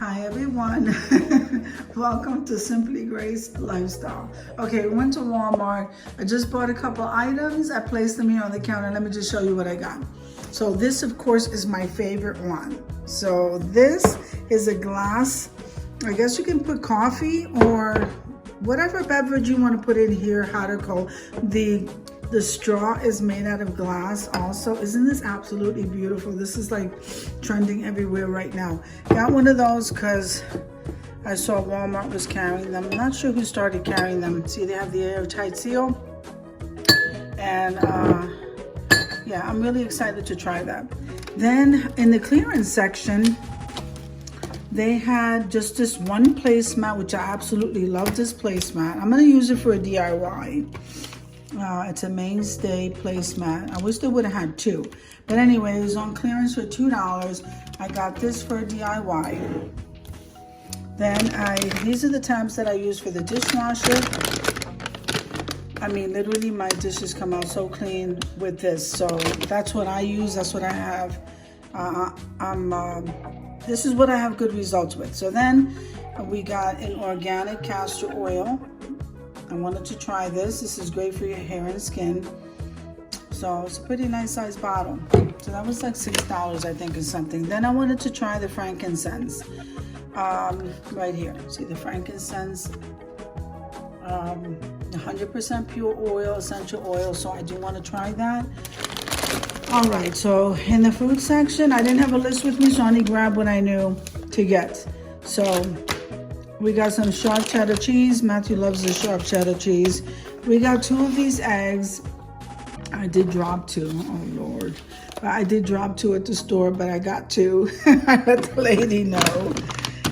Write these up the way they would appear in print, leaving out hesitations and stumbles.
Hi everyone. Welcome to Simply Grace Lifestyle. Okay, we went to Walmart. I just bought a couple items. I placed them here on the counter. Let me just show you what I got. So this, of course, is my favorite one. So this is a glass. I guess you can put coffee or whatever beverage you want to put in here, hot or cold. The straw is made out of glass also. Isn't this absolutely beautiful? This is like trending everywhere right now. Got one of those because I saw Walmart was carrying them. I'm not sure who started carrying them. See, they have the airtight seal. And yeah, I'm really excited to try that. Then in the clearance section, they had just this one placemat, which I absolutely love this placemat. I'm gonna use it for a DIY. It's a mainstay placemat. I wish they would have had two. But anyway, it was on clearance for $2. I got this for a DIY. Then these are the tabs that I use for the dishwasher. I mean, literally my dishes come out so clean with this. So that's what I use. That's what I have. This is what I have good results with. So then we got an organic castor oil. I wanted to try this. This is great for your hair and skin. So it's a pretty nice size bottle. So that was like $6, I think, or something. Then I wanted to try the frankincense. Right here. See the frankincense. 100% pure oil, essential oil. So I do want to try that. All right. So in the food section, I didn't have a list with me, so I only grabbed what I knew to get. So we got some sharp cheddar cheese. Matthew loves the sharp cheddar cheese. We got 2 of these eggs. I did drop 2. Oh, Lord. I did drop 2 at the store, but I got 2. I let the lady know.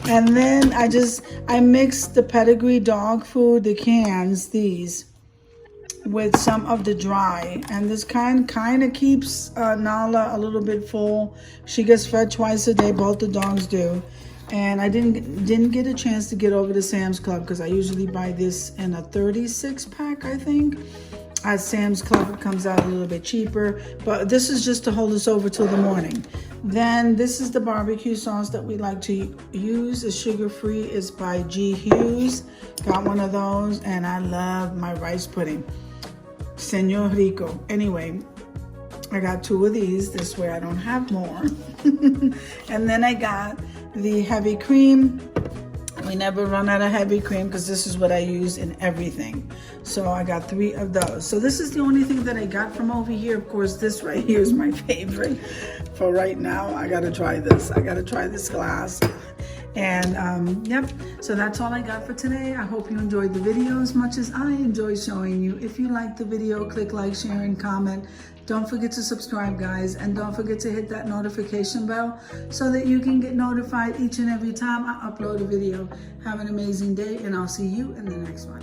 And then I mixed the pedigree dog food, the cans, these, with some of the dry. And this kind of keeps Nala a little bit full. She gets fed twice a day. Both the dogs do. And I didn't get a chance to get over to Sam's Club because I usually buy this in a 36 pack, I think. At Sam's Club, it comes out a little bit cheaper. But this is just to hold us over till the morning. Then this is the barbecue sauce that we like to use. It's sugar-free. It's by G. Hughes. Got one of those. And I love my rice pudding. Senor Rico. Anyway, I got 2 of these. This way I don't have more. And then I got the heavy cream. We never run out of heavy cream because this is what I use in everything. So I got 3 of those. So this is the only thing that I got from over here. Of course, this right here is my favorite for right now. I got to try this. I got to try this glass. And yep, so that's all I got for today. I hope you enjoyed the video as much as I enjoy showing you. If you liked the video, click like, share, and comment. Don't forget to subscribe, guys, and don't forget to hit that notification bell so that you can get notified each and every time I upload a video. Have an amazing day, and I'll see you in the next one.